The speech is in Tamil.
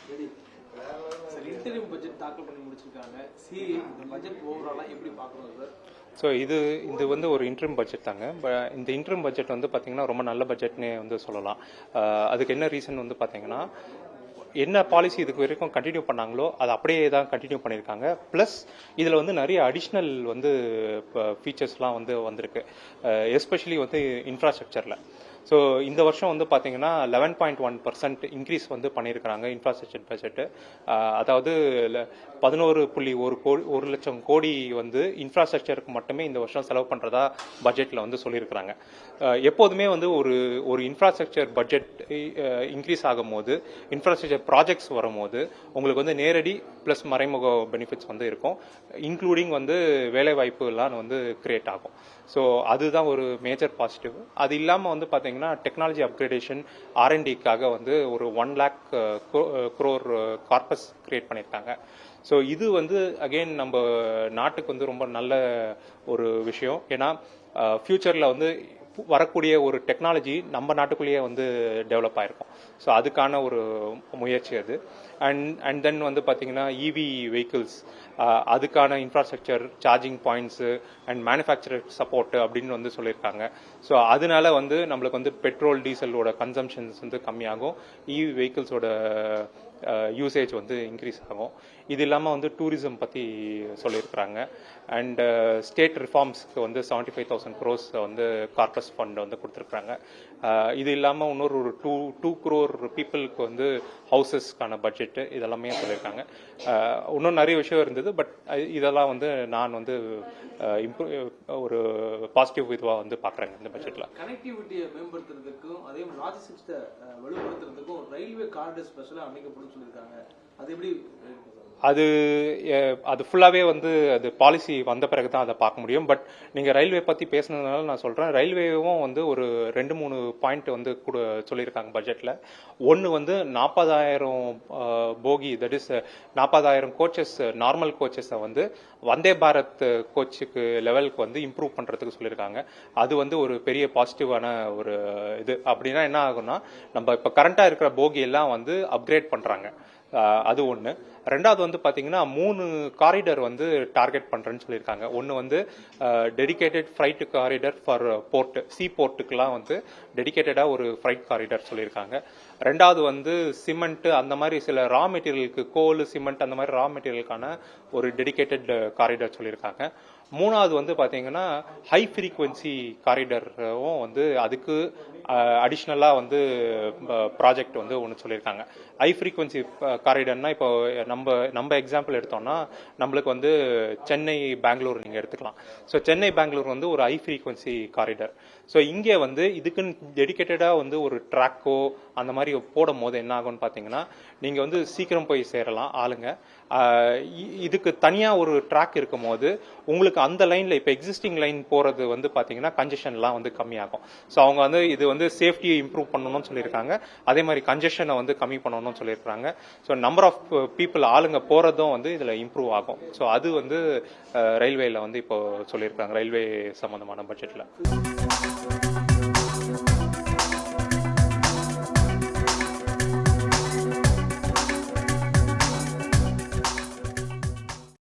சார் இன்டரிம் பட்ஜெட் தாக்கல் பண்ணி முடிச்சிருக்காங்க. இந்த பட்ஜெட் ஓவராலாக எப்படி பார்க்குறோம் சார்? ஸோ இது வந்து ஒரு இன்ட்ரிம் பட்ஜெட் தாங்க. இந்த இன்ட்ரிம் பட்ஜெட் வந்து பார்த்தீங்கன்னா ரொம்ப நல்ல பட்ஜெட்னே வந்து சொல்லலாம். அதுக்கு என்ன ரீசன் வந்து பார்த்தீங்கன்னா, என்ன பாலிசி இதுக்கு வரைக்கும் கண்டினியூ பண்ணாங்களோ அது அப்படியே தான் கண்டினியூ பண்ணியிருக்காங்க. ப்ளஸ் இதில் வந்து நிறைய அடிஷ்னல் வந்து ஃபீச்சர்ஸ்லாம் வந்து வந்திருக்கு, எஸ்பெஷலி வந்து இன்ஃப்ராஸ்ட்ரக்சரில். ஸோ இந்த வருஷம் வந்து பார்த்தீங்கன்னா 11.1% இன்க்ரீஸ் வந்து பண்ணியிருக்கிறாங்க இன்ஃப்ராஸ்ட்ரக்சர் பட்ஜெட்டு. அதாவது 11.1 லட்சம் கோடி வந்து இன்ஃப்ராஸ்ட்ரக்சருக்கு மட்டுமே இந்த வருஷம் செலவு பண்ணுறதா பட்ஜெட்டில் வந்து சொல்லியிருக்கிறாங்க. எப்போதுமே வந்து ஒரு இன்ஃப்ராஸ்ட்ரக்சர் பட்ஜெட் இன்க்ரீஸ் ஆகும் போது, இன்ஃப்ராஸ்ட்ரக்சர் ப்ராஜெக்ட்ஸ் வரும்போது உங்களுக்கு வந்து நேரடி ப்ளஸ் மறைமுக பெனிஃபிட்ஸ் வந்து இருக்கும், இன்க்ளூடிங் வந்து வேலைவாய்ப்பு எல்லாம் வந்து கிரியேட் ஆகும். ஸோ அதுதான் ஒரு மேஜர் பாசிட்டிவ். அது இல்லாமல் வந்து பார்த்தீங்கன்னா டெக்னாலஜி அப்கிரேடேஷன் R&Dக்காக வந்து ஒரு 1 lakh crore கார்பஸ் கிரியேட் பண்ணியிருக்காங்க. ஸோ இது வந்து அகெயின் நம்ம நாட்டுக்கு வந்து ரொம்ப நல்ல ஒரு விஷயம். ஏன்னா ஃபியூச்சரில் வந்து வரக்கூடிய ஒரு டெக்னாலஜி நம்ம நாட்டுக்குள்ளேயே வந்து டெவலப் ஆயிருக்கும். ஸோ அதுக்கான ஒரு முயற்சி அது. அண்ட் தென் வந்து பார்த்தீங்கன்னா இவி வெஹிக்கிள்ஸ், அதுக்கான infrastructure, charging points and manufacturer support அப்படின்னு வந்து சொல்லியிருக்காங்க. ஸோ அதனால வந்து நம்மளுக்கு வந்து பெட்ரோல் டீசலோட கன்சம்ஷன்ஸ் வந்து கம்மியாகும், இவி வெஹிக்கிள்ஸோட யூசேஜ் வந்து இன்க்ரீஸ் ஆகும். இது இல்லாமல் வந்து டூரிசம் பற்றி சொல்லியிருக்கிறாங்க. அண்ட் ஸ்டேட் ரிஃபார்ம்ஸ்க்கு வந்து 75,000 crores வந்து கார்பஸ் ஃபண்ட் வந்து கொடுத்துருக்குறாங்க. இது இல்லாமல் இன்னொரு ஒரு 2 crore பீப்புளுக்கு வந்து ஹவுசஸ்க்கான பட்ஜெட்டு இதெல்லாமே சொல்லியிருக்காங்க. இன்னும் நிறைய விஷயம் இருந்தது, பட் இதெல்லாம் வந்து நான் வந்து ஒரு பாசிட்டிவ் இதுவாக வந்து பார்க்குறேங்க இந்த பட்ஜெட்டில். கனெக்டிவிட்டியை மேம்படுத்துறதுக்கும் அதே மாதிரி லாஜிஸ்டிக்ஸை வலுப்படுத்துறதுக்கும் ரயில்வே காரிடார் ஸ்பெஷலாக அமைக்கப்படும் சொல்லியிருக்காங்க. அது எப்படி? அது ஃபுல்லாகவே வந்து அது பாலிசி வந்த பிறகு தான் அதை பார்க்க முடியும். பட் நீங்கள் ரயில்வே பற்றி பேசுனதுனால நான் சொல்கிறேன், ரயில்வேவும் வந்து ஒரு 2-3 பாயிண்ட் வந்து சொல்லியிருக்காங்க பட்ஜெட்டில். ஒன்று வந்து 40,000 போகி, தட் இஸ் 40,000 கோச்சஸ், நார்மல் கோச்சஸை வந்து வந்தே பாரத் கோச்சுக்கு லெவலுக்கு வந்து இம்ப்ரூவ் பண்ணுறதுக்கு சொல்லியிருக்காங்க. அது வந்து ஒரு பெரிய பாசிட்டிவான ஒரு இது. அப்படின்னா என்ன ஆகும்னா, நம்ம இப்போ கரண்ட்டாக இருக்கிற போகி எல்லாம் வந்து அப்கிரேட் பண்ணுறாங்க, அது ஒன்று. ரெண்டாவது வந்து பார்த்தீங்கன்னா 3 காரிடர் வந்து டார்கெட் பண்ணுறேன்னு சொல்லியிருக்காங்க. ஒன்று வந்து dedicated freight corridor for port, sea போர்ட்டுக்கெலாம் வந்து டெடிகேட்டடாக ஒரு ஃப்ரைட் காரிடர் சொல்லியிருக்காங்க. ரெண்டாவது வந்து சிமெண்ட், அந்த மாதிரி சில ரா மெட்டீரியலுக்கு கோல், சிமெண்ட் அந்த மாதிரி ரா மெட்டீரியலுக்கான ஒரு டெடிகேட்டட் காரிடர் சொல்லியிருக்காங்க. மூணாவது வந்து பார்த்தீங்கன்னா ஹை ஃப்ரீக்வன்சி காரிடரும் வந்து அதுக்கு அடிஷ்னலாக வந்து ப்ராஜெக்ட் வந்து ஒன்று சொல்லியிருக்காங்க. ஹை ஃப்ரீக்வன்சி காரிடர்னா இப்போ நம்ம எக்ஸாம்பிள் எடுத்தோம்னா நம்மளுக்கு வந்து சென்னை பெங்களூர் நீங்கள் எடுத்துக்கலாம். ஸோ சென்னை பெங்களூர் வந்து ஒரு ஹை ஃப்ரீக்வன்சி காரிடர். ஸோ இங்கே வந்து இதுக்குன்னு டெடிகேட்டடாக வந்து ஒரு ட்ராக்கோ அந்த மாதிரி போடும் போது என்ன ஆகும்னு பார்த்தீங்கன்னா, நீங்கள் வந்து சீக்கிரம் போய் சேரலாம் ஆளுங்க. இதுக்கு தனியாக ஒரு ட்ராக் இருக்கும் போது உங்களுக்கு அந்த லைனில் இப்போ எக்ஸிஸ்டிங் லைன் போகிறது வந்து பார்த்தீங்கன்னா கன்ஜெஷன்லாம் வந்து கம்மியாகும். ஸோ அவங்க வந்து இது வந்து சேஃப்டியை இம்ப்ரூவ் பண்ணணும்னு சொல்லியிருக்காங்க, அதே மாதிரி கன்ஜெஷனை வந்து கம்மி பண்ணணும்னு சொல்லியிருக்காங்க. ஸோ நம்பர் ஆஃப் பீப்புள் ஆளுங்க போகிறதும் வந்து இதில் இம்ப்ரூவ் ஆகும். ஸோ அது வந்து ரயில்வேயில் வந்து இப்போ சொல்லியிருக்காங்க, ரயில்வே சம்மந்தமான பட்ஜெட்டில்.